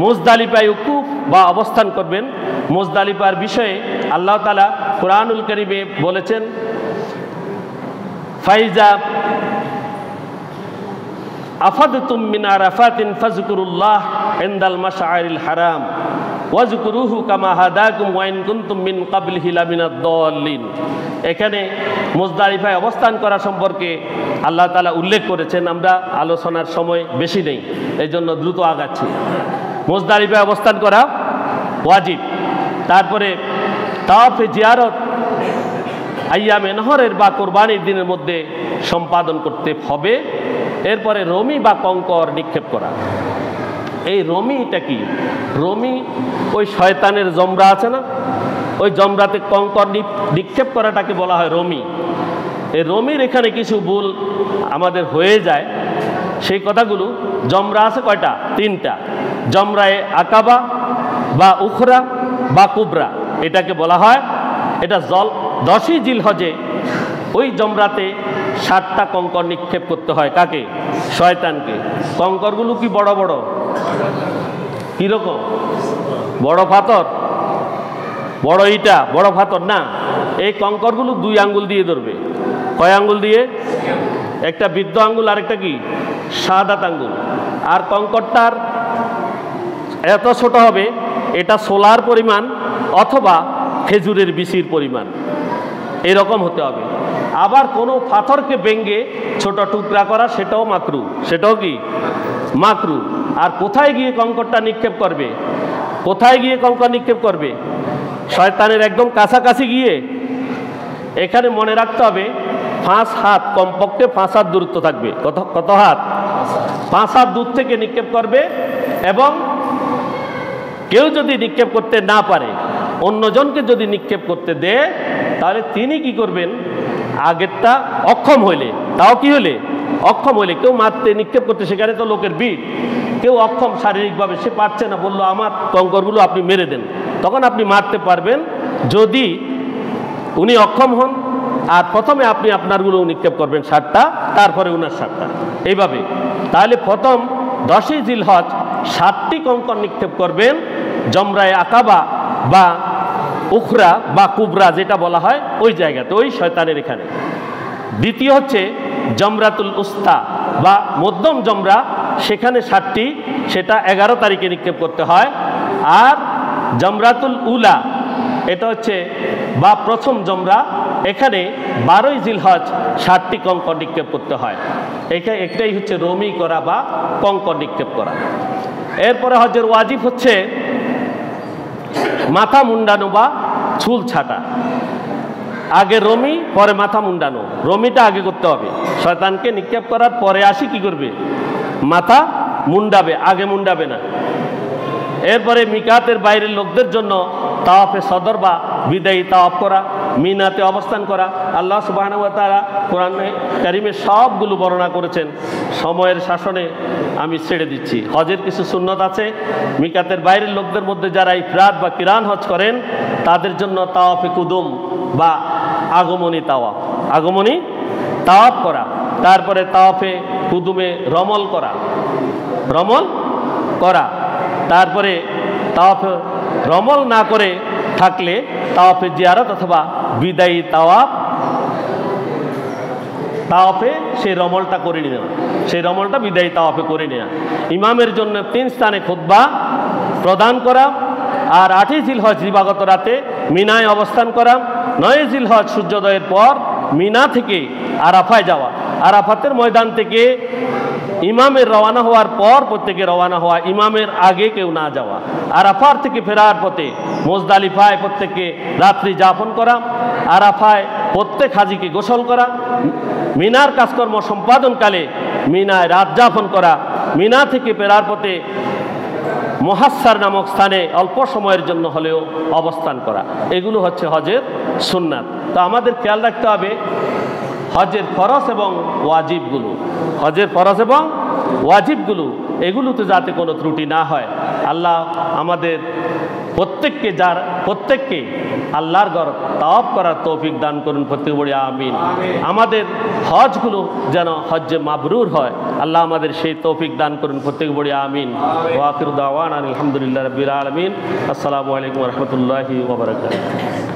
মুজদালিফায় উকুফ বা অবস্থান করবেন। মুজদালিফার বিষয়ে আল্লাহ তাআলা কুরআনুল কারীমে বলেছেন, ফাইজা আফাদতুম মিন আরাফাতিন ফাযকুরুল্লাহ ইনদাল মাশআরিল হারাম ওয়াজকুরুহু কামা হাদাকুম ওয়া ইন কুনতুম মিন ক্বাবলিহি লামিনাদ দাল্লিন। এখানে মুজদালিফায় অবস্থান করা সম্পর্কে আল্লাহ তাআলা উল্লেখ করেছেন। আমরা আলোচনার সময় বেশি নেই, এই জন্য দ্রুত আগাচ্ছি। মুজদালিফায় অবস্থান করা ওয়াজিব। তারপরে তাওয়াফে জিয়ারত আইয়ামে নহরের বা কোরবানির দিনের মধ্যে সম্পাদন করতে হবে। এরপরে রমি বা কঙ্কর নিক্ষেপ করা। এই রমিটা কি? রমি ওই শয়তানের জমরা আছে না, ওই জমরাতে কঙ্কর নিক্ষেপ করাটাকে বলা হয় রমি। এই রমির এখানে কিছু ভুল আমাদের হয়ে যায়, সেই কথাগুলো। জমরা আছে কয়টা? 3টা। জমরায়ে আকাবা বা উখরা বা কুবরা এটাকে বলা হয়। এটা 10ই জিলহজে ওই জমরাতে 7টা কঙ্কর নিক্ষেপ করতে হয়। কাকে? শয়তানকে। কঙ্করগুলো কি বড় বড়? কিরকম? বড় পাথর, বড় ইটা, বড় পাথর না। এই কঙ্করগুলো 2 আঙ্গুল দিয়ে ধরবে। কয় আঙ্গুল দিয়ে? একটা বৃদ্ধ আঙ্গুল আর একটা কি শাহাদাত আঙ্গুল। আর কঙ্করটার এত ছোট হবে, এটা সোলার পরিমাণ অথবা খেজুরের বিচির পরিমাণ, এরকম হতে হবে। আবার কোনো পাথরকে ভেঙে ছোট টুকরা করা, সেটাও মাকরু। সেটাও কি মাকরু। আর কোথায় গিয়ে কঙ্করটা নিক্ষেপ করবে? কোথায় গিয়ে কঙ্কর নিক্ষেপ করবে? শয়তানের একদম কাছাকাছি গিয়ে। এখানে মনে রাখতে হবে 5 হাত, কমপক্ষে 5 হাত দূরত্ব থাকবে। কত হাত? 5 হাত দূর থেকে নিক্ষেপ করবে। এবং কেউ যদি নিক্ষেপ করতে না পারে, অন্যজনকে যদি নিক্ষেপ করতে দেয়, তাহলে তিনি কি করবেন? আগেরটা অক্ষম হইলে, তাও কি হলে? অক্ষম হইলে। কেউ মারতে নিক্ষেপ করতে, সেখানে তো লোকের ভিড়, কেউ অক্ষম শারীরিকভাবে, সে পারছে না, বললো আমার কঙ্করগুলো আপনি মেরে দেন, তখন আপনি মারতে পারবেন যদি উনি অক্ষম হন। আর প্রথমে আপনি আপনারগুলো নিক্ষেপ করবেন 7টা, তারপরে উনার 7টা, এইভাবে। তাহলে প্রথম 10ই জিলহজ 7টি কঙ্কর নিক্ষেপ করবেন জমরায়ে আকাবা বা উখরা বা কুবরা যেটা বলা হয়, ওই জায়গাতে, ওই শয়তানের এখানে। দ্বিতীয় হচ্ছে জমরাতুল উস্তা বা মধ্যম জমরা, সেখানে 7টি, সেটা 11 তারিখে নিক্ষেপ করতে হয়। আর জমরাতুল উলা, এটা হচ্ছে বা প্রথম জমরা, এখানে 12ই জিলহজ 7টি কঙ্কর নিক্ষেপ করতে হয়। এটাই হচ্ছে রমি করা বা কঙ্কর নিক্ষেপ করা। এরপরে হজের ওয়াজিব হচ্ছে মাথা মুন্ডানো বা চুল ছাটা। আগে রমি, পরে মাথা মুন্ডানো। রমিটা আগে করতে হবে। শয়তানকে নিক্ষেপ করার পরে আসি কি করবে? মাথা মুন্ডাবে, আগে মুন্ডাবে না। এরপরে মিকাতের বাইরের লোকদের জন্য তাওয়াফে সদর বা বিদায়ী তাওয়াফ করা, মিনাতে অবস্থান করা। আল্লাহ সুবহানাহু ওয়া তাআলা কোরআনে কারীমে সবগুলো বর্ণনা করেছেন। সময়ের শাসনে আমি ছেড়ে দিচ্ছি। হজের কিছু সুন্নত আছে। মিকাতের বাইরের লোকদের মধ্যে যারা ইফরাদ বা কিরান হজ করেন, তাদের জন্য তাওয়াফে কুদুম বা আগমনী তাওয়াফ করা। তারপরে তাওয়াফে কুদুমে রমল করা। তারপরে তাওয়াফে রমল না করে থাকলে তাওয়াফে জিয়ারত অথবা বিদায়ী তাওয়াফে সেই রমলটা করে নেওয়া, সেই রমলটা বিদায়ী তাওয়াফে করে নেওয়া। ইমামের জন্য 3 স্থানে খুতবা প্রদান করা। আর 8ই জিলহজ দিবাগত রাতে মিনায় অবস্থান করা। 9ই জিলহজ সূর্যোদয়ের পর মিনা থেকে আরাফায় যাওয়া। আরাফাতের ময়দান থেকে ইমামের রওনা হওয়ার পর প্রত্যেকে রওনা হওয়া, ইমামের আগে কেউ না যাওয়া। আরাফার থেকে ফেরার পথে মুজদালিফায় প্রত্যেকে রাত্রি যাপন করা। আরাফায় প্রত্যেক হাজিকে গোসল করা, মিনার কাজকর্ম সম্পাদনকালে মিনায় রাত যাপন করা, মিনা থেকে ফেরার পথে মুহাসসার নামক স্থানে অল্প সময়ের জন্য হলেও অবস্থান করা, এগুলো হচ্ছে হজের সুন্নাত। তো আমাদের খেয়াল রাখতে হবে হজের ফরজ এবং ওয়াজিবগুলো, হজের ফরজ এবং ওয়াজিবগুলো এগুলোতে যাতে কোনো ত্রুটি না হয়। আল্লাহ আমাদের প্রত্যেককে আল্লাহর ঘর তাওয়াফ করার তৌফিক দান করুন, প্রত্যেক বড়ি আমিন। আমাদের হজগুলো যেন হজ্জে মাবরুর হয়, আল্লাহ আমাদের সেই তৌফিক দান করুন, প্রত্যেক বড়ি আমিন। ওয়া আখিরু দাওয়ানা আলহামদুলিল্লাহি রাব্বিল আলামিন। আসসালামু আলাইকুম ওয়া রাহমাতুল্লাহি ওয়া বারাকাতুহু।